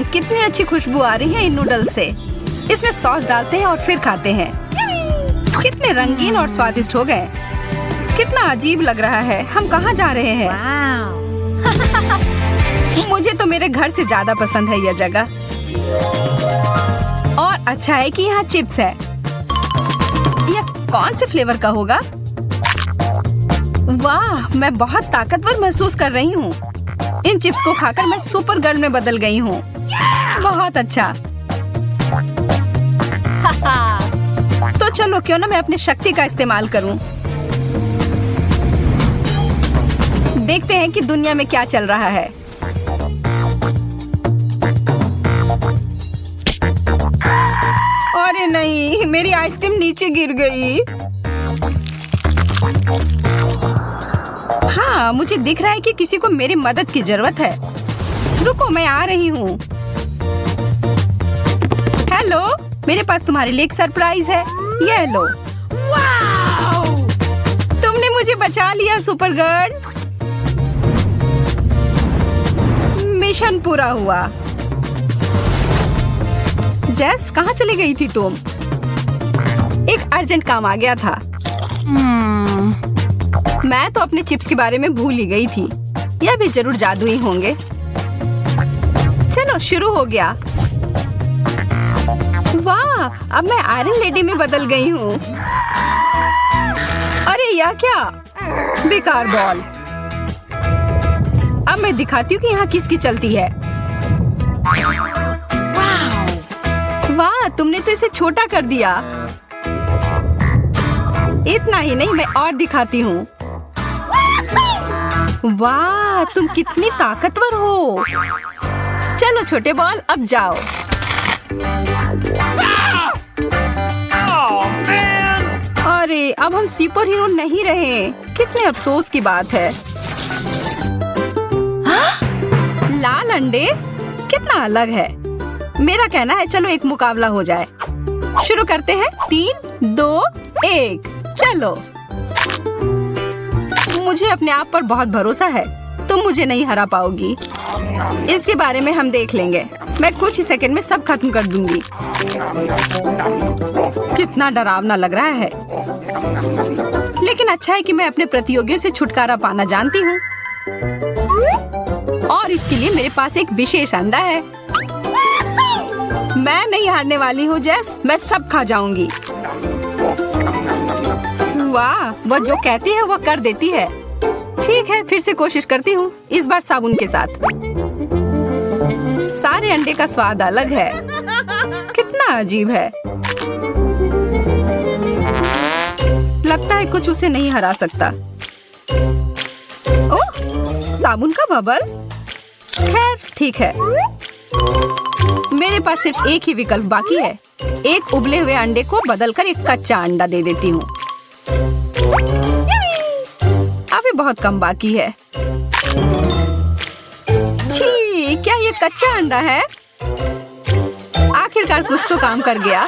कितनी अच्छी खुशबू आ रही है इन नूडल्स से। इसमें सॉस डालते हैं और फिर खाते हैं। कितने रंगीन और स्वादिष्ट हो गए। कितना अजीब लग रहा है। हम कहाँ जा रहे हैं? मुझे तो मेरे घर से ज्यादा पसंद है यह जगह। और अच्छा है कि यहाँ चिप्स है। यह कौन से फ्लेवर का होगा? वाह, मैं बहुत ताकतवर महसूस कर रही हूँ। इन चिप्स को खाकर मैं सुपर गर्ल में बदल गई हूँ। बहुत अच्छा। तो चलो क्यों ना मैं अपनी शक्ति का इस्तेमाल करूँ। देखते हैं कि दुनिया में क्या चल रहा है। अरे नहीं, मेरी आइसक्रीम नीचे गिर गई। हाँ, मुझे दिख रहा है कि किसी को मेरी मदद की जरूरत है। रुको, मैं आ रही हूँ। हेलो, मेरे पास तुम्हारे लिए एक सरप्राइज है। ये लो। वाव! तुमने मुझे बचा लिया सुपर गर्ल। मिशन पूरा हुआ। जेस, कहाँ चली गई थी तुम? एक अर्जेंट काम आ गया था। मैं तो अपने चिप्स के बारे में भूल ही गई थी। यह भी जरूर जादुई होंगे। चलो शुरू हो गया। वाह, अब मैं आयरन लेडी में बदल गई हूँ। अरे यह क्या? बेकार बॉल। अब मैं दिखाती हूँ कि यहाँ किसकी चलती है। वाह, तुमने तो इसे छोटा कर दिया। इतना ही नहीं, मैं और दिखाती हूँ। वाह, तुम कितनी ताकतवर हो। चलो छोटे बॉल, अब जाओ। अरे, अब हम सुपर हीरो नहीं रहे। कितने अफसोस की बात है। लाल अंडे कितना अलग है। मेरा कहना है चलो एक मुकाबला हो जाए। शुरू करते हैं। 3, 2, 1, चलो। मुझे अपने आप पर बहुत भरोसा है। तुम मुझे नहीं हरा पाओगी। इसके बारे में हम देख लेंगे। मैं कुछ ही सेकंड में सब खत्म कर दूंगी। कितना डरावना लग रहा है। लेकिन अच्छा है कि मैं अपने प्रतियोगियों से छुटकारा पाना जानती हूँ। और इसके लिए मेरे पास एक विशेष अंडा है। मैं नहीं हारने वाली हूँ जेस। मैं सब खा जाऊंगी। वाह, वह जो कहती है वह कर देती है। ठीक है, फिर से कोशिश करती हूँ। इस बार साबुन के साथ। सारे अंडे का स्वाद अलग है। कितना अजीब है। लगता है कुछ उसे नहीं हरा सकता। ओह, साबुन का बबल। खैर ठीक है। मेरे पास सिर्फ एक ही विकल्प बाकी है। एक उबले हुए अंडे को बदलकर एक कच्चा अंडा दे देती हूँ। अभी बहुत कम बाकी है। छी, क्या ये कच्चा अंडा है? आखिरकार कुछ तो काम कर गया।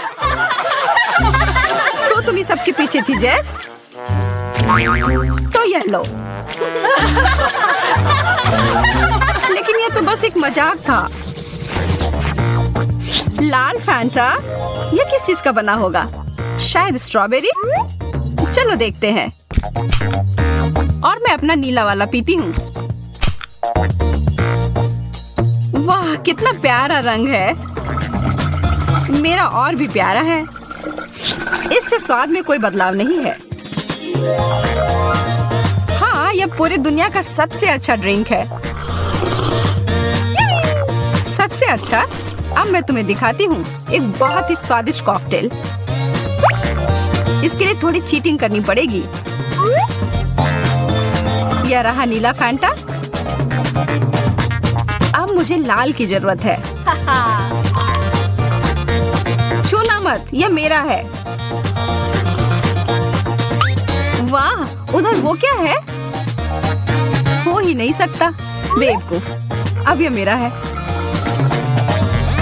तो तुम ही सबके पीछे थी जेस। तो यह लो। लेकिन यह तो बस एक मजाक था। लाल फैंटा, यह किस चीज का बना होगा? शायद स्ट्रॉबेरी। चलो देखते हैं। और मैं अपना नीला वाला पीती हूँ। वाह, कितना प्यारा रंग है। मेरा और भी प्यारा है। इससे स्वाद में कोई बदलाव नहीं है। हाँ, यह पूरी दुनिया का सबसे अच्छा ड्रिंक है। सबसे अच्छा। अब मैं तुम्हें दिखाती हूँ एक बहुत ही स्वादिष्ट कॉकटेल। इसके लिए थोड़ी चीटिंग करनी पड़ेगी। यह रहा नीला फैंटा। अब मुझे लाल की जरूरत है। छूना मत, यह मेरा है। वाह, उधर वो क्या है? हो ही नहीं सकता। बेवकूफ। अब यह मेरा है।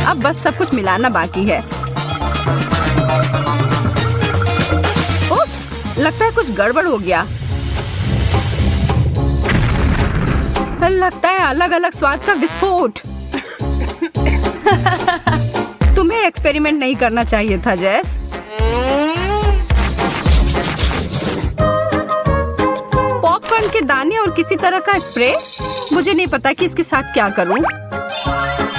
अब बस सब कुछ मिलाना बाकी है। उप्स, लगता है कुछ गड़बड़ हो गया। लगता है अलग अलग स्वाद का विस्फोट। तुम्हें एक्सपेरिमेंट नहीं करना चाहिए था जेस। पॉपकॉर्न के दाने और किसी तरह का स्प्रे। मुझे नहीं पता कि इसके साथ क्या करूं।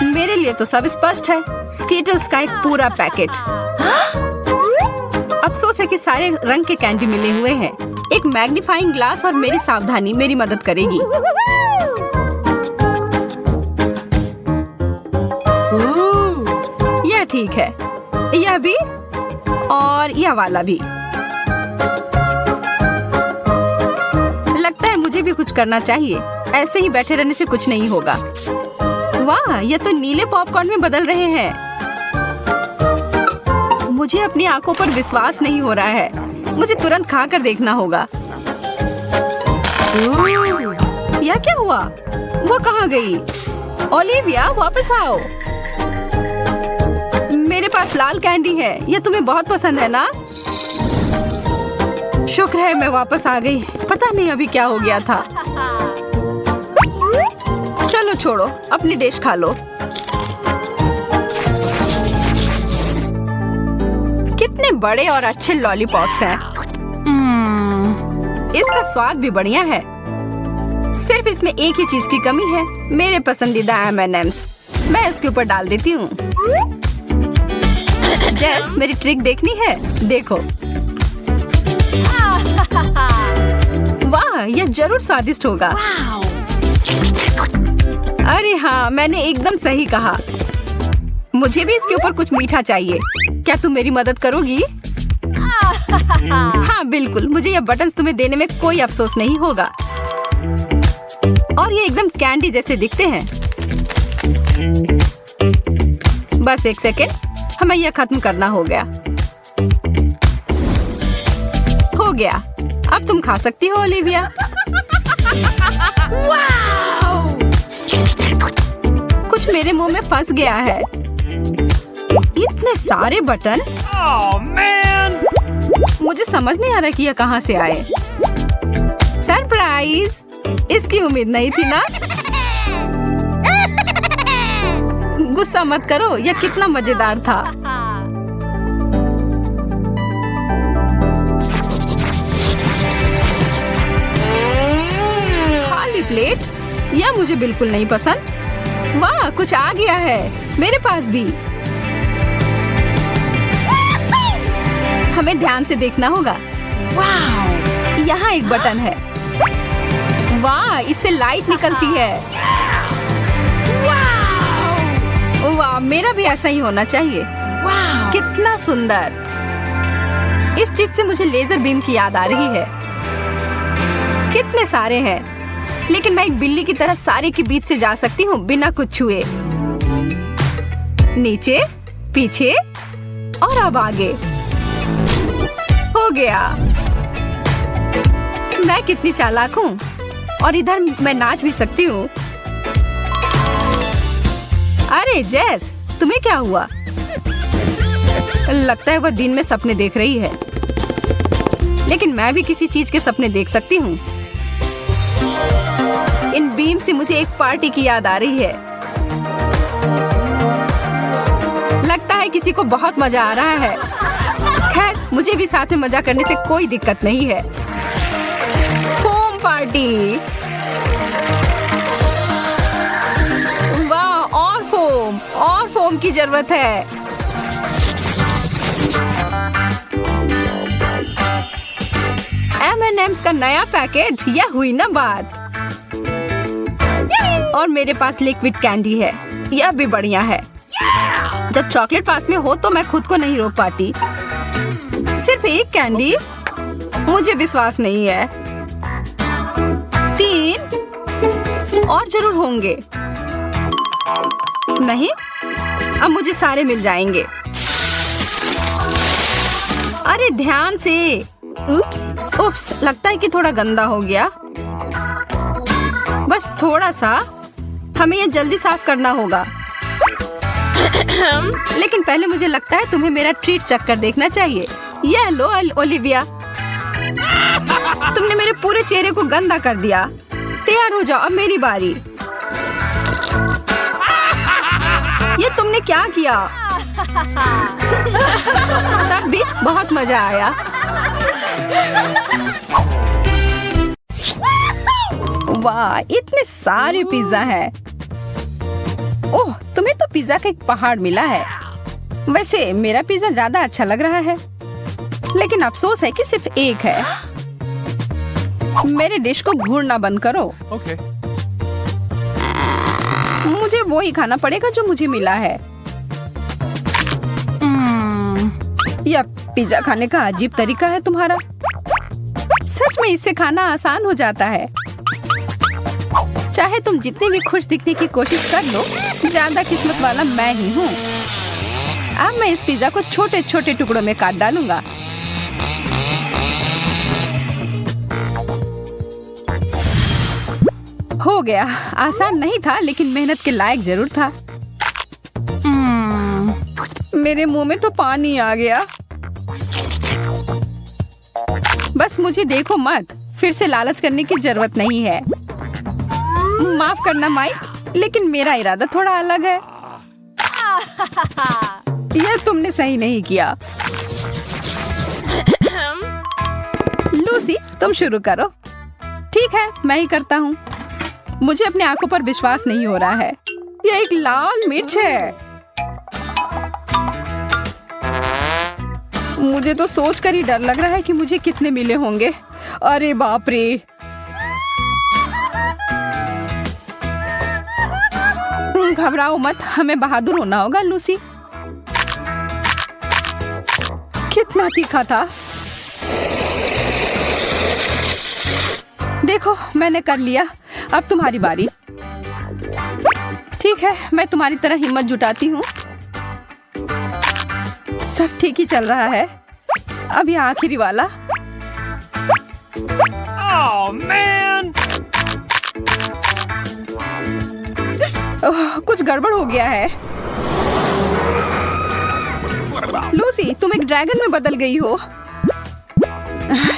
मेरे लिए तो सब स्पष्ट है। स्कीटल्स का एक पूरा पैकेट। अफसोस है कि सारे रंग के कैंडी मिले हुए हैं। एक मैग्नीफाइंग ग्लास और मेरी सावधानी मेरी मदद करेगी। यह ठीक है। यह भी और यह वाला भी। लगता है मुझे भी कुछ करना चाहिए। ऐसे ही बैठे रहने से कुछ नहीं होगा। वाह, यह तो नीले पॉपकॉर्न में बदल रहे हैं। मुझे अपनी आंखों पर विश्वास नहीं हो रहा है। मुझे तुरंत खाकर देखना होगा। यह क्या हुआ? वो कहाँ गई? ओलिविया, वापस आओ। मेरे पास लाल कैंडी है। यह तुम्हें बहुत पसंद है ना? शुक्र है मैं वापस आ गई। पता नहीं अभी क्या हो गया था। चलो छोड़ो, अपनी डिश खा लो। कितने बड़े और अच्छे लॉलीपॉप्स हैं। इसका स्वाद भी बढ़िया है। सिर्फ इसमें एक ही चीज की कमी है। मेरे पसंदीदा M&M's। मैं इसके ऊपर डाल देती हूँ। जेस, मेरी ट्रिक देखनी है? देखो। वाह, यह जरूर स्वादिष्ट होगा। अरे हाँ, मैंने एकदम सही कहा। मुझे भी इसके ऊपर कुछ मीठा चाहिए। क्या तुम मेरी मदद करोगी? हाँ बिल्कुल, मुझे यह बटन्स तुम्हें देने में कोई अफसोस नहीं होगा। और ये एकदम कैंडी जैसे दिखते हैं। बस एक सेकेंड, हमें यह खत्म करना हो गया। हो गया। अब तुम खा सकती हो ओलिविया। कुछ मेरे मुंह में फंस गया है। इतने सारे बटन। मुझे समझ नहीं आ रहा कि यह कहाँ से आए। सरप्राइज! इसकी उम्मीद नहीं थी ना? गुस्सा मत करो, यह कितना मजेदार था। खाली प्लेट? यह मुझे बिल्कुल नहीं पसंद। वाह, कुछ आ गया है मेरे पास भी। हमें ध्यान से देखना होगा। वाह, यहाँ एक बटन है। वाह, इससे लाइट निकलती है। वाह, मेरा भी ऐसा ही होना चाहिए। वाह, कितना सुंदर। इस चीज से मुझे लेजर बीम की याद आ रही है। कितने सारे हैं, लेकिन मैं एक बिल्ली की तरह सारे के बीच से जा सकती हूँ बिना कुछ छुए। नीचे, पीछे और अब आगे। हो गया। मैं कितनी चालाक हूँ। और इधर मैं नाच भी सकती हूँ। अरे जेस, तुम्हें क्या हुआ? लगता है वह दिन में सपने देख रही है। लेकिन मैं भी किसी चीज के सपने देख सकती हूँ। इन बीम से मुझे एक पार्टी की याद आ रही है। लगता है किसी को बहुत मजा आ रहा है। खैर, मुझे भी साथ में मजा करने से कोई दिक्कत नहीं है। Foam party. वाह, और फोम की जरूरत है। M&M's का नया पैकेट। यह हुई ना बात। और मेरे पास लिक्विड कैंडी है। यह भी बढ़िया है। जब चॉकलेट पास में हो तो मैं खुद को नहीं रोक पाती। सिर्फ एक कैंडी? मुझे विश्वास नहीं है। 3 और जरूर होंगे। नहीं, अब मुझे सारे मिल जाएंगे। अरे ध्यान से। उप्स, लगता है कि थोड़ा गंदा हो गया। बस थोड़ा सा। हमें यह जल्दी साफ करना होगा। लेकिन पहले मुझे लगता है तुम्हें मेरा ट्रीट चक्कर देखना चाहिए। यह लो ओलिविया। तुमने मेरे पूरे चेहरे को गंदा कर दिया। तैयार हो जाओ, अब मेरी बारी। ये तुमने तुमने क्या किया? तब भी बहुत मजा आया। वाह, इतने सारे पिज्जा हैं। ओह, तुम्हें तो पिज्जा का एक पहाड़ मिला है। वैसे मेरा पिज्जा ज्यादा अच्छा लग रहा है, लेकिन अफसोस है कि सिर्फ एक है। मेरे डिश को घूरना बंद करो। Okay. मुझे वो ही खाना पड़ेगा जो मुझे मिला है। यह पिज्जा खाने का अजीब तरीका है तुम्हारा। सच में इससे खाना आसान हो जाता है। चाहे तुम जितने भी खुश दिखने की कोशिश कर लो, ज्यादा किस्मत वाला मैं ही हूँ। अब मैं इस पिज्जा को छोटे छोटे टुकड़ों में काट डालूंगा। हो गया। आसान नहीं था, लेकिन मेहनत के लायक जरूर था। मेरे मुंह में तो पानी आ गया। बस मुझे देखो मत, फिर से लालच करने की जरूरत नहीं है। माफ करना माइक, लेकिन मेरा इरादा थोड़ा अलग है। यह तुमने सही नहीं किया। लूसी, तुम शुरू करो। ठीक है, मैं ही करता हूँ। मुझे अपने आंखों पर विश्वास नहीं हो रहा है। यह एक लाल मिर्च है। मुझे तो सोचकर ही डर लग रहा है कि मुझे कितने मिले होंगे। अरे बाप रे! घबराओ मत, हमें बहादुर होना होगा लूसी। कितना तीखा था। देखो, मैंने कर लिया। अब तुम्हारी बारी। ठीक है, मैं तुम्हारी तरह हिम्मत जुटाती हूँ। सब ठीक ही चल रहा है। अब यह आखिरी वाला। Oh man! कुछ गड़बड़ हो गया है। लूसी, तुम एक ड्रैगन में बदल गई हो।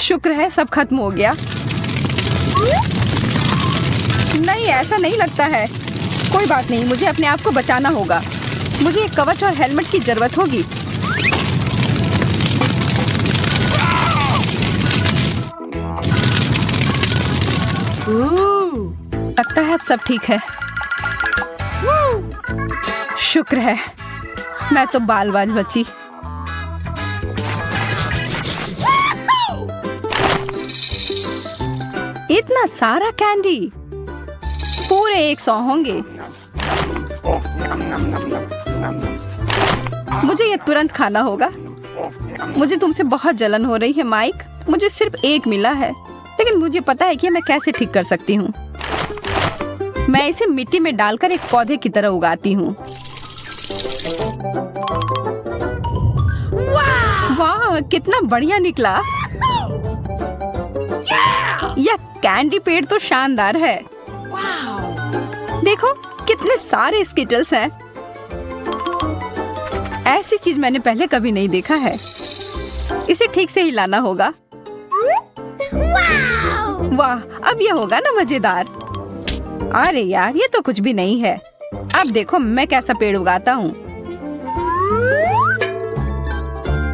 शुक्र है सब खत्म हो गया। नहीं, ऐसा नहीं लगता है। कोई बात नहीं, मुझे अपने आप को बचाना होगा। मुझे एक कवच और हेलमेट की जरूरत होगी। लगता है अब सब ठीक है। शुक्र है, मैं तो बाल बाल बची। इतना सारा कैंडी, पूरे 100 होंगे। मुझे ये तुरंत खाना होगा। मुझे तुमसे बहुत जलन हो रही है माइक। मुझे सिर्फ एक मिला है, लेकिन मुझे पता है कि मैं कैसे ठीक कर सकती हूँ। मैं इसे मिट्टी में डालकर एक पौधे की तरह उगाती हूँ। वाह, कितना बढ़िया निकला। यह कैंडी पेड़ तो शानदार है। देखो, कितने सारे स्किटल्स हैं। ऐसी चीज मैंने पहले कभी नहीं देखा है। इसे ठीक से हिलाना होगा। वाह, अब यह होगा ना मजेदार। अरे यार, ये तो कुछ भी नहीं है। अब देखो मैं कैसा पेड़ उगाता हूँ।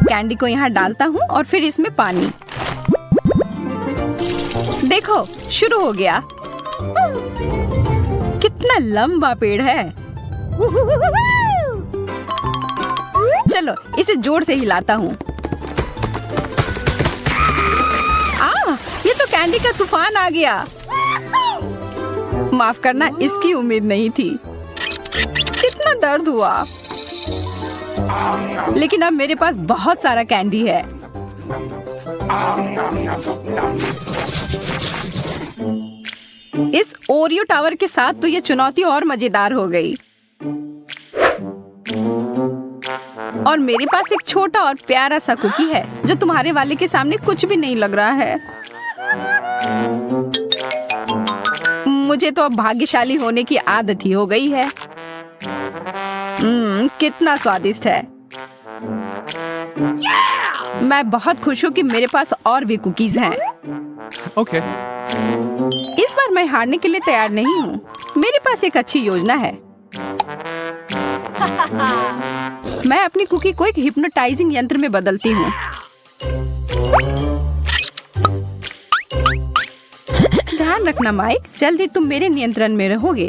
कैंडी को यहाँ डालता हूँ और फिर इसमें पानी। देखो, शुरू हो गया। कितना लंबा पेड़ है। चलो इसे जोर से हिलाता हूँ। ये तो कैंडी का तूफान आ गया। माफ करना, इसकी उम्मीद नहीं थी। कितना दर्द हुआ। लेकिन अब मेरे पास बहुत सारा कैंडी है। इस ओरियो टावर के साथ तो ये चुनौती और मजेदार हो गई। और मेरे पास एक छोटा और प्यारा सा कुकी है जो तुम्हारे वाले के सामने कुछ भी नहीं लग रहा है। मुझे तो अब भाग्यशाली होने की आदत ही हो गई है। कितना स्वादिष्ट है। मैं बहुत खुश हूँ कि मेरे पास और भी कुकीज हैं। Okay. इस बार मैं हारने के लिए तैयार नहीं हूँ। मेरे पास एक अच्छी योजना है। मैं अपनी कुकी को एक हिप्नोटाइजिंग यंत्र में बदलती हूँ। ध्यान रखना माइक, जल्दी तुम मेरे नियंत्रण में रहोगे।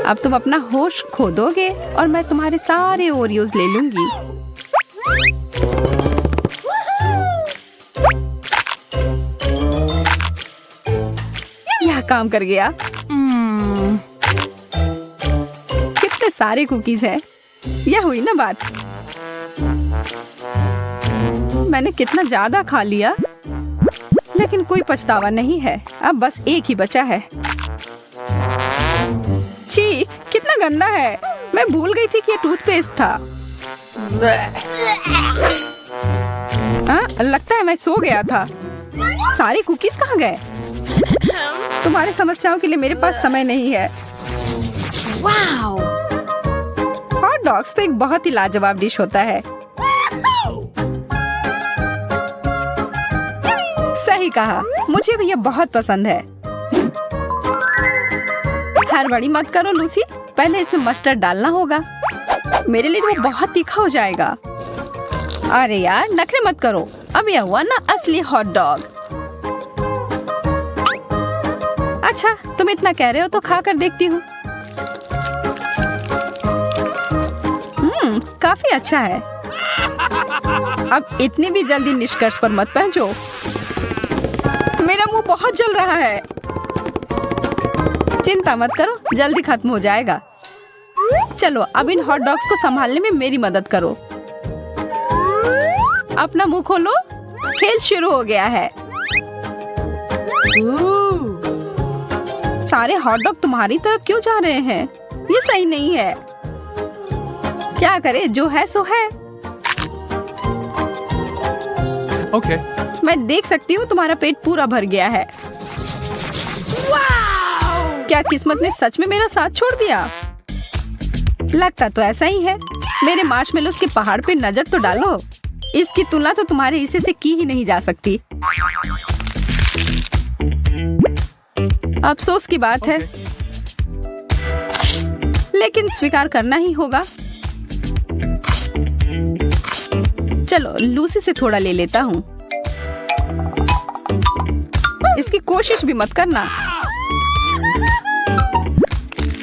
अब तुम अपना होश खो दोगे और मैं तुम्हारे सारे ओरियोज ले लूंगी। यह काम कर गया। कितने सारे कुकीज हैं। यह हुई ना बात। मैंने कितना ज्यादा खा लिया, लेकिन कोई पछतावा नहीं है। अब बस एक ही बचा है। छी, कितना गंदा है। मैं भूल गई थी कि ये टूथपेस्ट था। लगता है मैं सो गया था। सारे कुकीज कहाँ गए? तुम्हारी समस्याओं के लिए मेरे पास समय नहीं है। वाओ! हॉट डॉग्स तो एक बहुत ही लाजवाब डिश होता है। सही कहा, मुझे भी ये बहुत पसंद है। हड़बड़ी मत करो लूसी, पहले इसमें मस्टर्ड डालना होगा। मेरे लिए तो वो बहुत तीखा हो जाएगा। अरे यार, नखरे मत करो। अब यह हुआ ना असली हॉट डॉग। अच्छा, तुम इतना कह रहे हो तो खा कर देखती हूँ। काफी अच्छा है। अब इतनी भी जल्दी निष्कर्ष पर मत पहुंचो। मेरा मुंह बहुत जल रहा है। चिंता मत करो, जल्दी खत्म हो जाएगा। चलो अब इन हॉट डॉग्स को संभालने में मेरी मदद करो। अपना मुंह खोलो, खेल शुरू हो गया है। सारे हॉट डॉग तुम्हारी तरफ क्यों जा रहे हैं? ये सही नहीं है। क्या करे, जो है सो है। Okay. मैं देख सकती हूँ तुम्हारा पेट पूरा भर गया है। क्या किस्मत ने सच में मेरा साथ छोड़ दिया? लगता तो ऐसा ही है। मेरे मार्शमेलोस के पहाड़ पे नजर तो डालो। इसकी तुलना तो तुम्हारे हिस्से से की ही नहीं जा सकती। अफसोस की बात है, लेकिन स्वीकार करना ही होगा। चलो लूसी से थोड़ा ले लेता हूँ। इसकी कोशिश भी मत करना,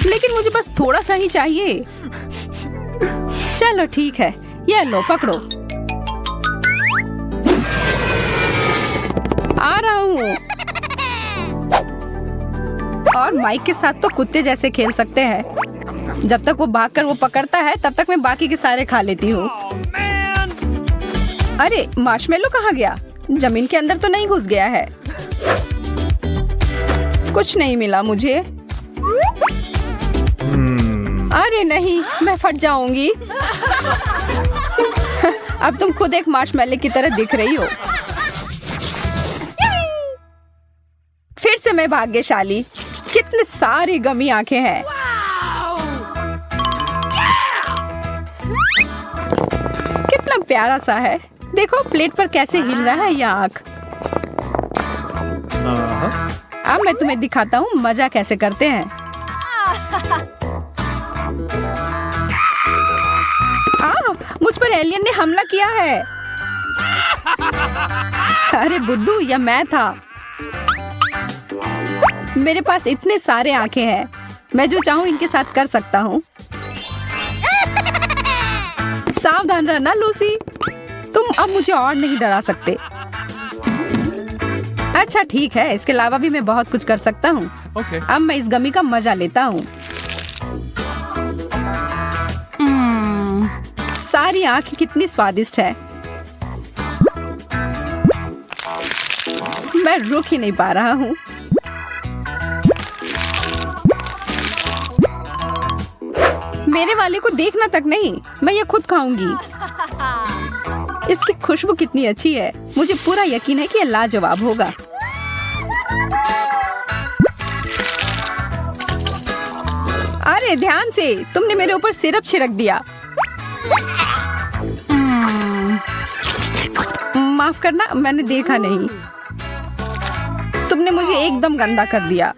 लेकिन मुझे बस थोड़ा सा ही चाहिए। चलो ठीक है, ये लो पकड़ो। आ रहा हूँ। और माइक के साथ तो कुत्ते जैसे खेल सकते हैं। जब तक वो भागकर वो पकड़ता है, तब तक मैं बाकी के सारे खा लेती हूँ। अरे मार्शमेलो कहाँ गया? जमीन के अंदर तो नहीं घुस गया है? कुछ नहीं मिला मुझे। अरे नहीं, मैं फट जाऊंगी। अब तुम खुद एक मार्शमेलो की तरह दिख रही हो। फिर से मैं भाग्यशाली। कितने सारी गमी आंखें हैं। कितना प्यारा सा है। देखो प्लेट पर कैसे हिल रहा है यह आंख। अब मैं तुम्हें दिखाता हूँ मजा कैसे करते हैं। मुझ पर एलियन ने हमला किया है। अरे बुद्धू, यह मैं था। मेरे पास इतने सारे आंखें हैं। मैं जो चाहूँ इनके साथ कर सकता हूँ। सावधान रहना लूसी, तुम अब मुझे और नहीं डरा सकते। अच्छा ठीक है, इसके अलावा भी मैं बहुत कुछ कर सकता हूँ। Okay. अब मैं इस गमी का मजा लेता हूँ। सारी आंखें कितनी स्वादिष्ट है। मैं रुक ही नहीं पा रहा हूँ। मेरे वाले को देखना तक नहीं, मैं ये खुद खाऊंगी। इसकी खुशबू कितनी अच्छी है। मुझे पूरा यकीन है कि ये लाजवाब होगा। अरे ध्यान से, तुमने मेरे ऊपर सिरप छिड़क दिया। माफ करना, मैंने देखा नहीं। तुमने मुझे एकदम गंदा कर दिया।